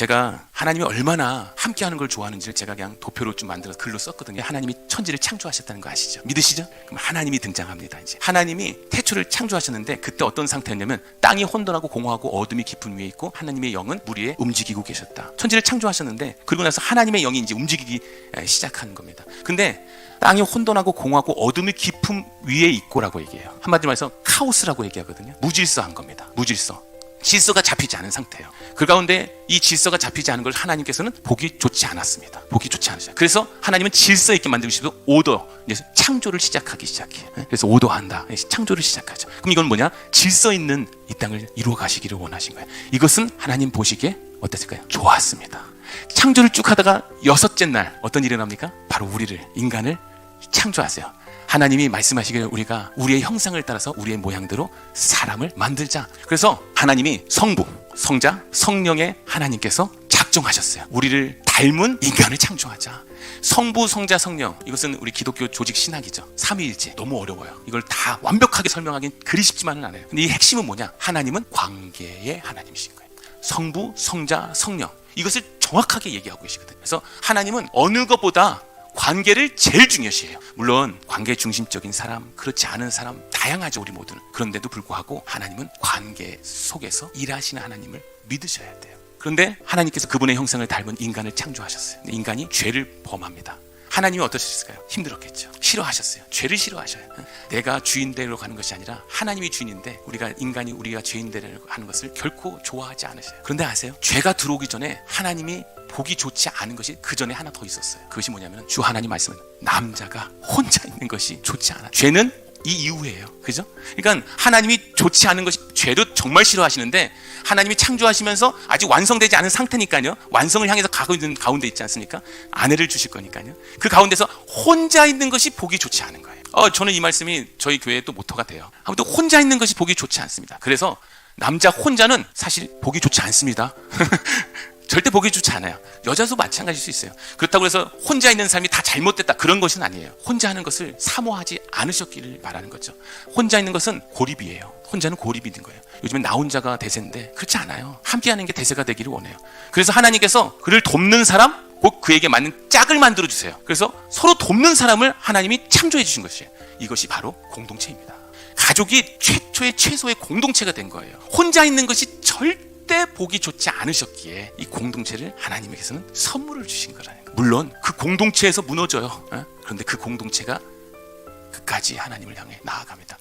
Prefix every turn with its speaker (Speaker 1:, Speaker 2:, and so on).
Speaker 1: 제가 하나님이 얼마나 함께하는 걸 좋아하는지를 제가 그냥 도표로 좀 만들어서 글로 썼거든요. 하나님이 천지를 창조하셨다는 거 아시죠? 믿으시죠? 그럼 하나님이 등장합니다. 이제 하나님이 태초를 창조하셨는데 그때 어떤 상태였냐면 땅이 혼돈하고 공허하고 어둠이 깊은 위에 있고 하나님의 영은 물 위에 움직이고 계셨다. 천지를 창조하셨는데 그리고 나서 하나님의 영이 이제 움직이기 시작하는 겁니다. 근데 땅이 혼돈하고 공허하고 어둠이 깊은 위에 있고라고 얘기해요. 한마디로 말해서 카오스라고 얘기하거든요. 무질서한 겁니다. 무질서. 질서가 잡히지 않은 상태예요. 그 가운데 이 질서가 잡히지 않은 걸 하나님께서는 보기 좋지 않았습니다. 보기 좋지 않으셔요. 그래서 하나님은 질서 있게 만들고 싶어서 오더, 이제 창조를 시작하기 시작해요. 그래서 오더한다. 창조를 시작하죠. 그럼 이건 뭐냐? 질서 있는 이 땅을 이루어 가시기를 원하신 거예요. 이것은 하나님 보시기에 어땠을까요? 좋았습니다. 창조를 쭉 하다가 여섯째 날 어떤 일이 일어납니까? 바로 우리를, 인간을 창조하세요. 하나님이 말씀하시기를 우리가 우리의 형상을 따라서 우리의 모양대로 사람을 만들자. 그래서 하나님이 성부, 성자, 성령의 하나님께서 작정하셨어요. 우리를 닮은 인간을 창조하자. 성부, 성자, 성령, 이것은 우리 기독교 조직 신학이죠. 삼위일체. 너무 어려워요. 이걸 다 완벽하게 설명하기는 그리 쉽지만은 않아요. 근데 이 핵심은 뭐냐? 하나님은 관계의 하나님이신 거예요. 성부, 성자, 성령, 이것을 정확하게 얘기하고 계시거든요. 그래서 하나님은 어느 것보다 관계를 제일 중요시해요. 물론 관계 중심적인 사람, 그렇지 않은 사람 다양하죠, 우리 모두는. 그런데도 불구하고 하나님은 관계 속에서 일하시는 하나님을 믿으셔야 돼요. 그런데 하나님께서 그분의 형상을 닮은 인간을 창조하셨어요. 근데 인간이 죄를 범합니다. 하나님이 어떠셨을까요? 힘들었겠죠. 싫어하셨어요. 죄를 싫어하셔요. 내가 주인대로 가는 것이 아니라 하나님이 주인인데 우리가 죄인대로 하는 것을 결코 좋아하지 않으셔요. 그런데 아세요? 죄가 들어오기 전에 하나님이 보기 좋지 않은 것이 그 전에 하나 더 있었어요. 그것이 뭐냐면 주 하나님 말씀은 남자가 혼자 있는 것이 좋지 않아. 죄는 이 이후예요. 그죠? 그러니까 하나님이 좋지 않은 것이, 죄도 정말 싫어하시는데 하나님이 창조하시면서 아직 완성되지 않은 상태니까요. 완성을 향해서 가고 있는 가운데 있지 않습니까? 아내를 주실 거니까요. 그 가운데서 혼자 있는 것이 보기 좋지 않은 거예요. 저는 이 말씀이 저희 교회의 또 모토가 돼요. 아무튼 혼자 있는 것이 보기 좋지 않습니다. 그래서 남자 혼자는 사실 보기 좋지 않습니다. 절대 보기 좋지 않아요. 여자도 마찬가지일 수 있어요. 그렇다고 해서 혼자 있는 삶이 다 잘못됐다, 그런 것은 아니에요. 혼자 하는 것을 사모하지 않으셨기를 바라는 거죠. 혼자 있는 것은 고립이에요. 혼자는 고립이 있는 거예요. 요즘엔 나 혼자가 대세인데 그렇지 않아요. 함께하는 게 대세가 되기를 원해요. 그래서 하나님께서 그를 돕는 사람, 곧 그에게 맞는 짝을 만들어 주세요. 그래서 서로 돕는 사람을 하나님이 창조해 주신 것이에요. 이것이 바로 공동체입니다. 가족이 최초의 공동체가 된 거예요. 혼자 있는 것이 절대 보기 좋지 않으셨기에 이 공동체를 하나님께서는 선물을 주신 거라는 거예요. 물론 그 공동체에서 무너져요. 그런데 그 공동체가 끝까지 하나님을 향해 나아갑니다.